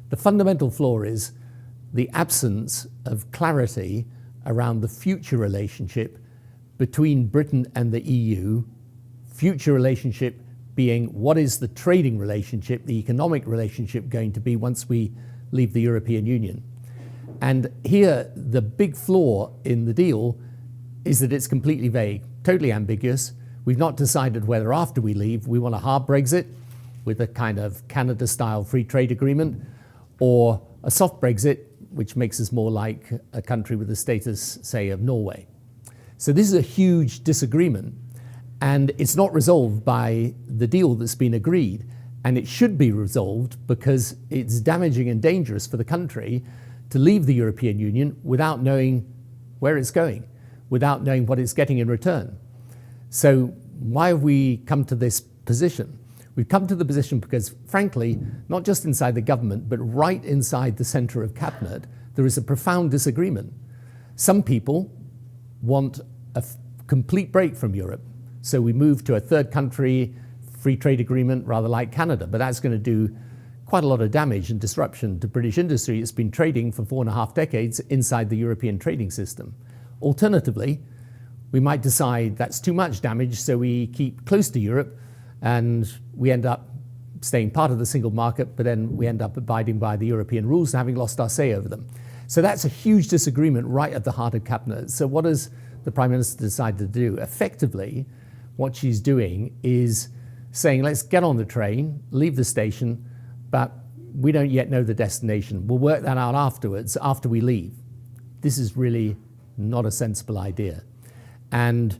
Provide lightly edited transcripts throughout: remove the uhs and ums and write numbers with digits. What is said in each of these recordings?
The fundamental flaw is the absence of clarity around the future relationship between Britain and the EU, future relationship being what is the trading relationship, the economic relationship going to be once we leave the European Union. And here, the big flaw in the deal is that it's completely vague, totally ambiguous. We've not decided whether after we leave, we want a hard Brexit with a kind of Canada-style free trade agreement, or a soft Brexit, which makes us more like a country with the status, say, of Norway. So this is a huge disagreement, and it's not resolved by the deal that's been agreed. And it should be resolved because it's damaging and dangerous for the country to leave the European Union without knowing where it's going, without knowing what it's getting in return. So why have we come to this position? We've come to the position because, frankly, not just inside the government, but right inside the centre of cabinet, there is a profound disagreement. Some people want a complete break from Europe. So we move to a third country free trade agreement, rather like Canada, but that's going to do quite a lot of damage and disruption to British industry. It's been trading for 4.5 decades inside the European trading system. Alternatively, we might decide that's too much damage, so we keep close to Europe and we end up staying part of the single market, but then we end up abiding by the European rules and having lost our say over them. So that's a huge disagreement right at the heart of cabinet. So what does the Prime Minister decide to do? Effectively, what she's doing is saying, let's get on the train, leave the station, but we don't yet know the destination. We'll work that out afterwards, after we leave. This is really not a sensible idea. And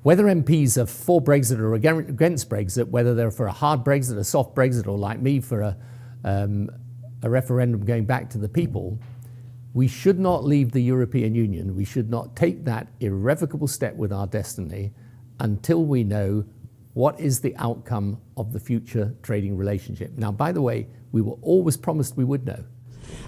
whether MPs are for Brexit or against Brexit, whether they're for a hard Brexit, a soft Brexit, or like me for a referendum going back to the people, we should not leave the European Union. We should not take that irrevocable step with our destiny until we know what is the outcome of the future trading relationship. Now, by the way, we were always promised we would know.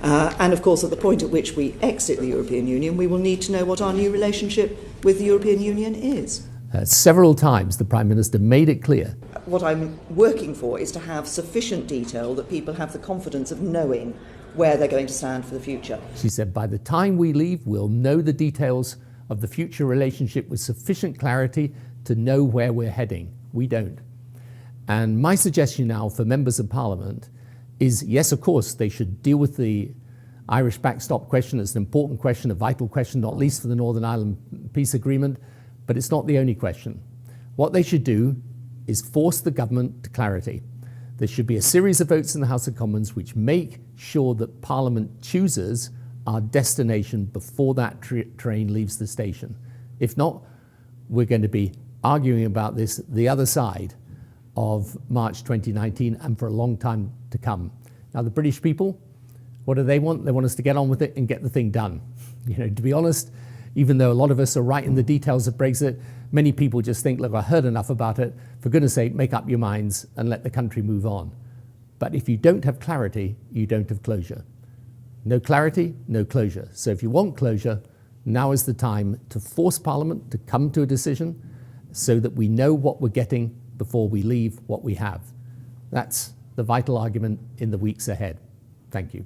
And of course, at the point at which we exit the European Union, we will need to know what our new relationship with the European Union is. Several times the Prime Minister made it clear. What I'm working for is to have sufficient detail that people have the confidence of knowing where they're going to stand for the future. She said, by the time we leave, we'll know the details of the future relationship with sufficient clarity to know where we're heading. We don't. And my suggestion now for members of Parliament is, yes, of course, they should deal with the Irish backstop question. It's an important question, a vital question, not least for the Northern Ireland peace agreement, but it's not the only question. What they should do is force the government to clarity. There should be a series of votes in the House of Commons which make sure that Parliament chooses our destination before that train leaves the station. If not, we're going to be arguing about this the other side of March 2019 and for a long time to come. Now, the British people, what do they want? They want us to get on with it and get the thing done. You know, to be honest, even though a lot of us are right in the details of Brexit, many people just think, look, I heard enough about it. For goodness sake, make up your minds and let the country move on. But if you don't have clarity, you don't have closure. No clarity, no closure. So if you want closure, now is the time to force Parliament to come to a decision so that we know what we're getting before we leave what we have. That's the vital argument in the weeks ahead. Thank you.